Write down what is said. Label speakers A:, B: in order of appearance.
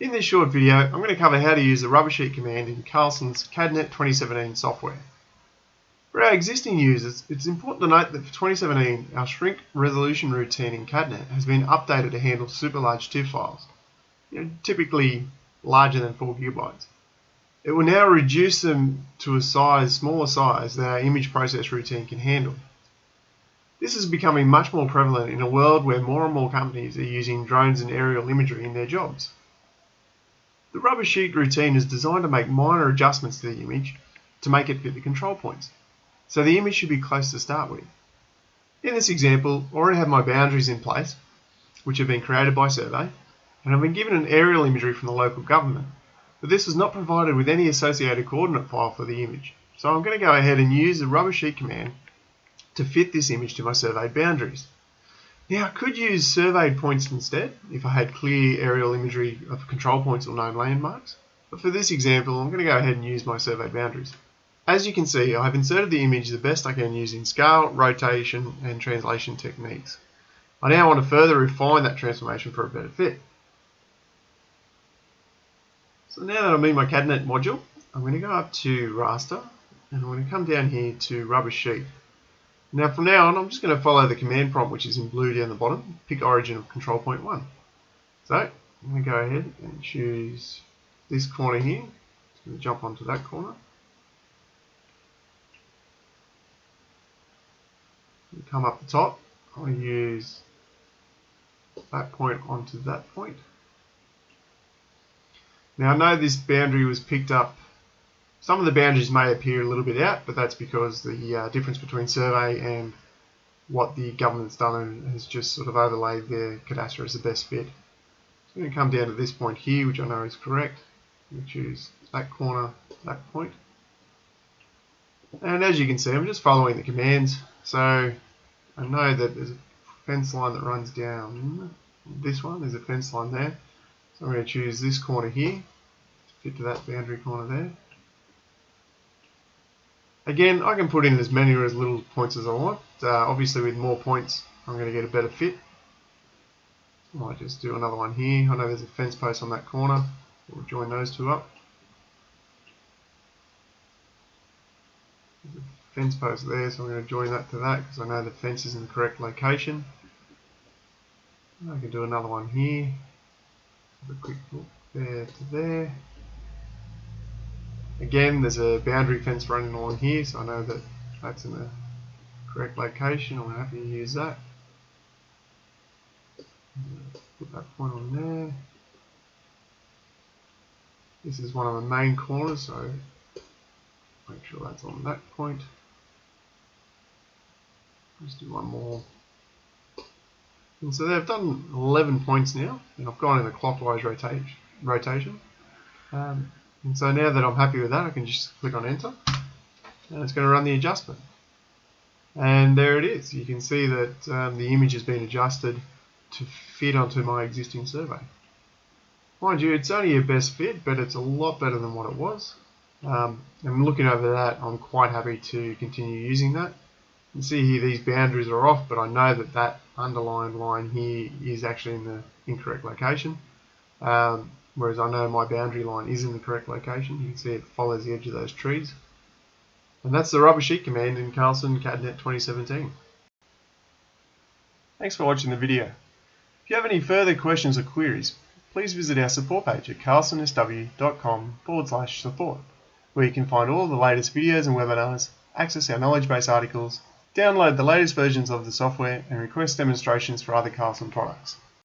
A: In this short video, I'm going to cover how to use the RubberSheet command in Carlson's CADnet 2017 software. For our existing users, it's important to note that for 2017, our shrink resolution routine in CADnet has been updated to handle super large TIFF files, typically larger than 4 GB. It will now reduce them to a smaller size than our image process routine can handle. This is becoming much more prevalent in a world where more and more companies are using drones and aerial imagery in their jobs. The RubberSheet routine is designed to make minor adjustments to the image to make it fit the control points, so the image should be close to start with. In this example, I already have my boundaries in place, which have been created by survey, and I've been given an aerial imagery from the local government, but this was not provided with any associated coordinate file for the image. So I'm going to go ahead and use the RubberSheet command to fit this image to my surveyed boundaries. Now, I could use surveyed points instead if I had clear aerial imagery of control points or known landmarks, but for this example I'm going to go ahead and use my surveyed boundaries. As you can see, I've inserted the image the best I can using scale, rotation and translation techniques. I now want to further refine that transformation for a better fit. So now that I'm in my CADnet module, I'm going to go up to raster and I'm going to come down here to RubberSheet. Now from now on, I'm just going to follow the command prompt, which is in blue down the bottom, pick origin of control point 1. So I'm going to go ahead and choose this corner here. Just going to jump onto that corner. Come up the top, I'll use that point onto that point. Now I know this boundary was picked up. Some of the boundaries may appear a little bit out, but that's because the difference between survey and what the government's done has just sort of overlaid their cadastre as the best fit. So I'm going to come down to this point here, which I know is correct. I'm going to choose that corner, that point. And as you can see, I'm just following the commands. So I know that there's a fence line that runs down this one. There's a fence line there. So I'm going to choose this corner here to fit to that boundary corner there. Again, I can put in as many or as little points as I want. Obviously with more points, I'm going to get a better fit. I might just do another one here. I know there's a fence post on that corner. We'll join those two up. There's a fence post there, so I'm going to join that to that because I know the fence is in the correct location. I can do another one here. Have a quick look there to there. Again, there's a boundary fence running along here, so I know that that's in the correct location. I'm happy to use that. Put that point on there. This is one of the main corners, so make sure that's on that point. Just do one more. And so they've done 11 points now, and I've gone in a clockwise rotation. And so now that I'm happy with that, I can just click on enter and it's going to run the adjustment. And there it is. You can see that the image has been adjusted to fit onto my existing survey. Mind you, it's only a best fit, but it's a lot better than what it was. And looking over that, I'm quite happy to continue using that. You can see here these boundaries are off, but I know that that underlined line here is actually in the incorrect location. Whereas I know my boundary line is in the correct location. You can see it follows the edge of those trees. And that's the RubberSheet command in Carlson CADnet 2017. Thanks for watching the video. If you have any further questions or queries, please visit our support page at carlsonsw.com/support, where you can find all of the latest videos and webinars, access our knowledge base articles, download the latest versions of the software, and request demonstrations for other Carlson products.